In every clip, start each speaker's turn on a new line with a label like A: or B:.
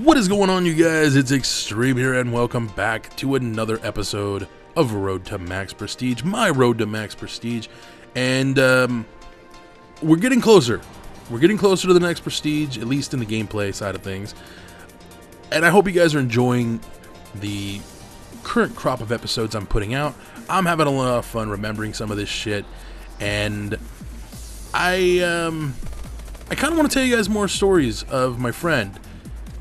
A: What is going on, you guys? It's Extreme here, and welcome back to another episode of Road to Max Prestige, my Road to Max Prestige. And we're getting closer. We're getting closer to the next Prestige, at least in the gameplay side of things. And I hope you guys are enjoying the current crop of episodes I'm putting out. I'm having a lot of fun remembering some of this shit, and I kind of want to tell you guys more stories of my friend.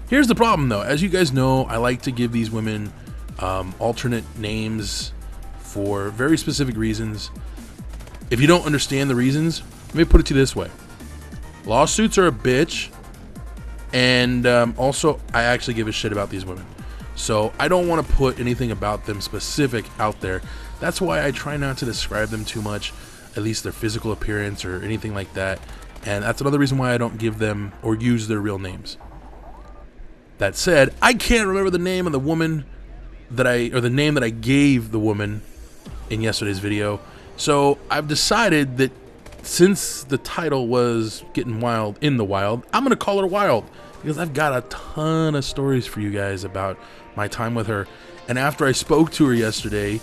A: Here's the problem, though. As you guys know, I like to give these women alternate names for very specific reasons. If you don't understand the reasons, let me put it to you this way. Lawsuits are a bitch, and also, I actually give a shit about these women. So I don't want to put anything about them specific out there. That's why I try not to describe them too much, at least their physical appearance or anything like that. And that's another reason why I don't give them or use their real names. That said, I can't remember the name of the woman the name that I gave the woman in yesterday's video. So I've decided that since the title was Getting Wild in the Wild, I'm going to call her Wild, because I've got a ton of stories for you guys about my time with her. And after I spoke to her yesterday,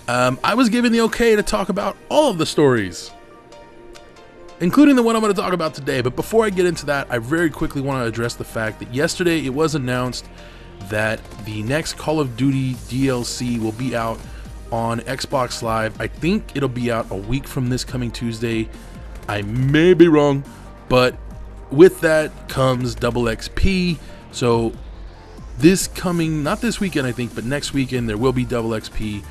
A: I was given the okay to talk about all of the stories, including the one I'm going to talk about today. But before I get into that, I very quickly want to address the fact that yesterday it was announced that the next Call of Duty DLC will be out on Xbox Live. I think it'll be out a week from this coming Tuesday. I may be wrong, but with that comes double XP. So this coming, not this weekend I think, but next weekend, there will be double XP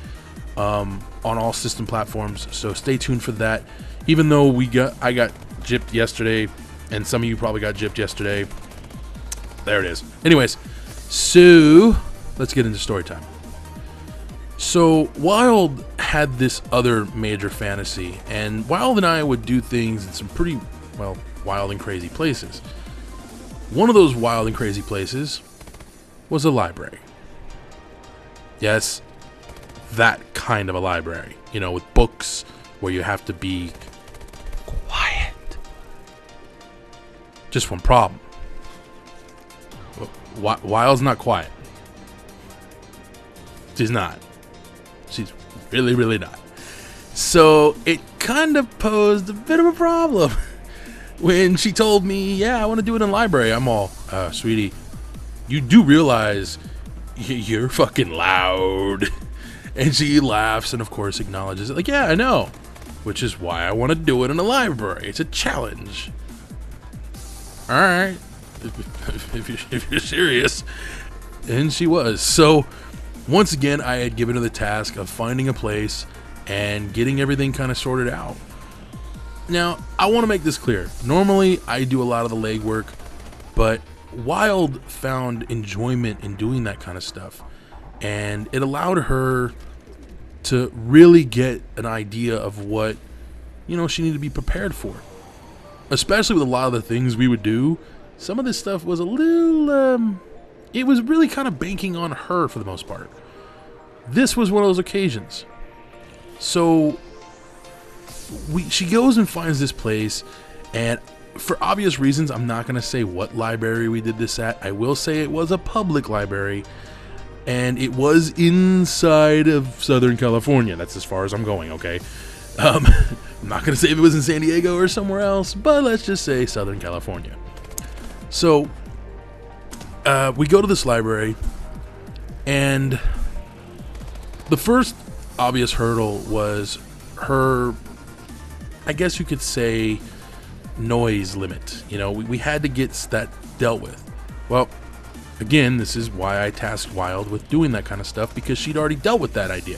A: on all system platforms. So stay tuned for that. Even though I got gypped yesterday, and some of you probably got gypped yesterday. There it is. Anyways, so let's get into story time. So Wild had this other major fantasy, and Wild and I would do things in some pretty, well, wild and crazy places. One of those wild and crazy places was a library. Yes, that kind of a library, you know, with books where you have to be quiet. Just one problem. Wild's not quiet. She's not. She's really, really not. So it kind of posed a bit of a problem when she told me, yeah, I want to do it in the library. I'm all, sweetie, you do realize you're fucking loud. And she laughs and, of course, acknowledges it. Like, yeah, I know. Which is why I want to do it in a library. It's a challenge. All right. If you're serious. And she was. So, once again, I had given her the task of finding a place and getting everything kind of sorted out. Now, I want to make this clear. Normally, I do a lot of the legwork, but Wild found enjoyment in doing that kind of stuff. And it allowed her to really get an idea of what, you know, she needed to be prepared for. Especially with a lot of the things we would do, some of this stuff was a little, it was really kind of banking on her for the most part. This was one of those occasions. So she goes and finds this place, and for obvious reasons, I'm not going to say what library we did this at. I will say it was a public library. And it was inside of Southern California. That's as far as I'm going, okay? I'm not going to say if it was in San Diego or somewhere else, but let's just say Southern California. So, we go to this library, and the first obvious hurdle was her, I guess you could say, noise limit. You know, we had to get that dealt with. Well, again, this is why I tasked Wild with doing that kind of stuff, because she'd already dealt with that idea.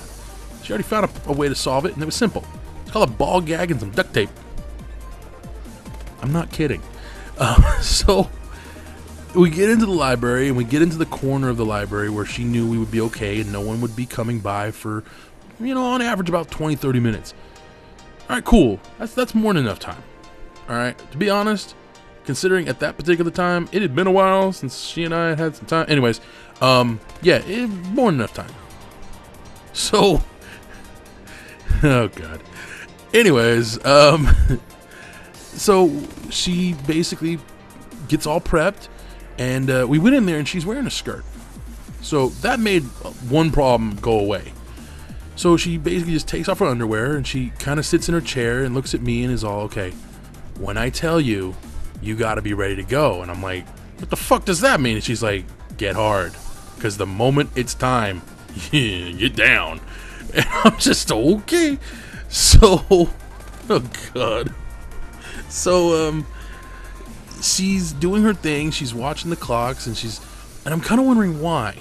A: She already found a way to solve it, and it was simple. It's called a ball gag and some duct tape. I'm not kidding. So we get into the library, and we get into the corner of the library where she knew we would be okay and no one would be coming by for, you know, on average about 20-30 minutes. All right, cool. That's more than enough time. All right, to be honest, considering at that particular time, it had been a while since she and I had some time. Anyways, yeah, more than enough time. So, oh God. Anyways, so she basically gets all prepped, And we went in there, and she's wearing a skirt. So that made one problem go away. So she basically just takes off her underwear, and she kind of sits in her chair and looks at me and is all, okay, when I tell you, you got to be ready to go. And I'm like, what the fuck does that mean? And she's like, get hard, because the moment it's time, get down. And I'm just, okay. So, oh God. So, she's doing her thing. She's watching the clocks, and I'm kind of wondering why.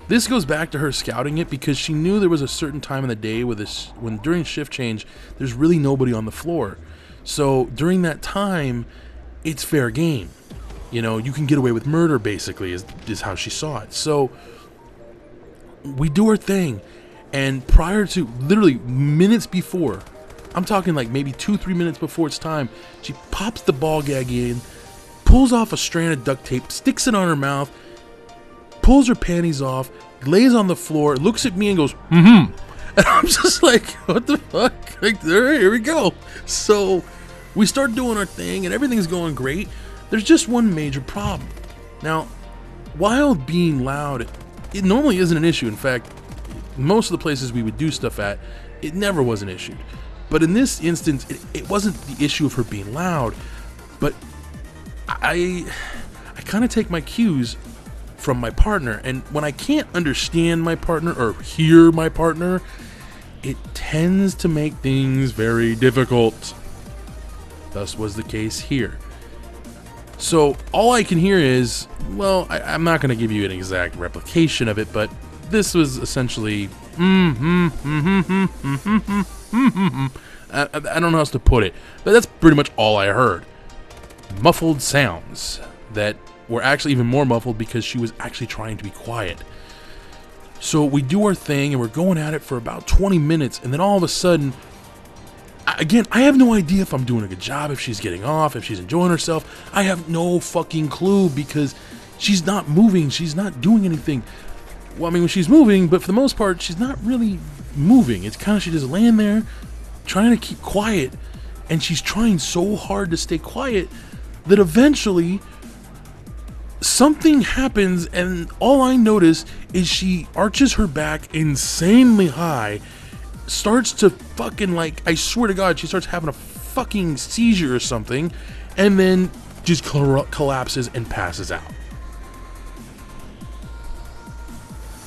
A: This goes back to her scouting it, because she knew there was a certain time in the day when during shift change, there's really nobody on the floor. So during that time, it's fair game. You know, you can get away with murder, basically, is how she saw it. So we do our thing, and prior to, literally minutes before, I'm talking like maybe 2-3 minutes before it's time, she pops the ball gag in, pulls off a strand of duct tape, sticks it on her mouth, pulls her panties off, lays on the floor, looks at me and goes, mm-hmm. And I'm just like, what the fuck? Like, all right, here we go. So we start doing our thing, and everything's going great. There's just one major problem. Now, while being loud, it normally isn't an issue. In fact, most of the places we would do stuff at, it never was an issue. But in this instance, it wasn't the issue of her being loud, but I kind of take my cues from my partner, and when I can't understand my partner or hear my partner, it tends to make things very difficult. Thus was the case here. So all I can hear is, well, I'm not going to give you an exact replication of it, but this was essentially I don't know how else to put it, but that's pretty much all I heard. Muffled sounds that were actually even more muffled because she was actually trying to be quiet. So we do our thing, and we're going at it for about 20 minutes, and then all of a sudden, again, I have no idea if I'm doing a good job, if she's getting off, if she's enjoying herself. I have no fucking clue, because she's not moving, she's not doing anything. Well, I mean, when she's moving, but for the most part, she's not really moving. It's kind of, she just laying there, trying to keep quiet, and she's trying so hard to stay quiet that eventually something happens, and all I notice is she arches her back insanely high, starts to fucking, like, I swear to God, she starts having a fucking seizure or something, and then just collapses and passes out.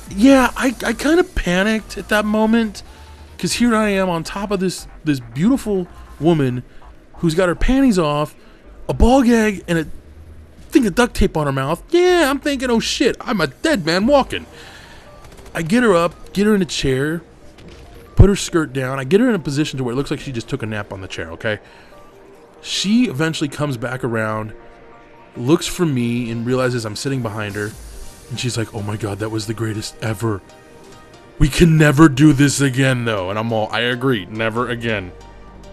A: Yeah, I kind of panicked at that moment, because here I am on top of this beautiful woman who's got her panties off, a ball gag, and a thing of duct tape on her mouth. Yeah, I'm thinking, oh shit, I'm a dead man walking. I get her up, get her in a chair, put her skirt down. I get her in a position to where it looks like she just took a nap on the chair, okay? She eventually comes back around, looks for me, and realizes I'm sitting behind her. And she's like, oh my God, that was the greatest ever. We can never do this again, though. And I'm all, I agree, never again.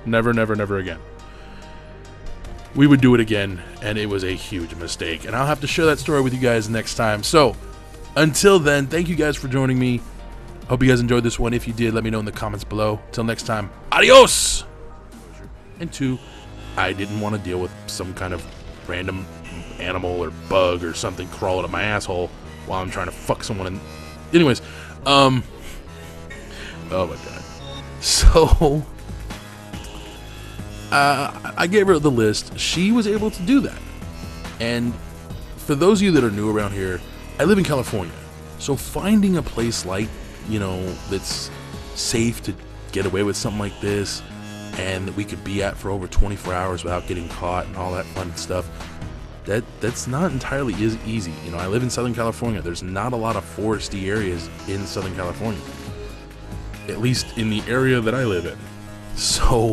A: Never, never, never again. We would do it again, and it was a huge mistake. And I'll have to share that story with you guys next time. So, until then, thank you guys for joining me. Hope you guys enjoyed this one. If you did, let me know in the comments below. Till next time, adios! And 2, I didn't want to deal with some kind of random animal or bug or something crawling up my asshole while I'm trying to fuck someone. And anyways, oh my God. So, I gave her the list. She was able to do that. And for those of you that are new around here, I live in California. So finding a place like, you know, that's safe to get away with something like this, and that we could be at for over 24 hours without getting caught and all that fun stuff, that's not entirely easy. You know, I live in Southern California. There's not a lot of foresty areas in Southern California, at least in the area that I live in. So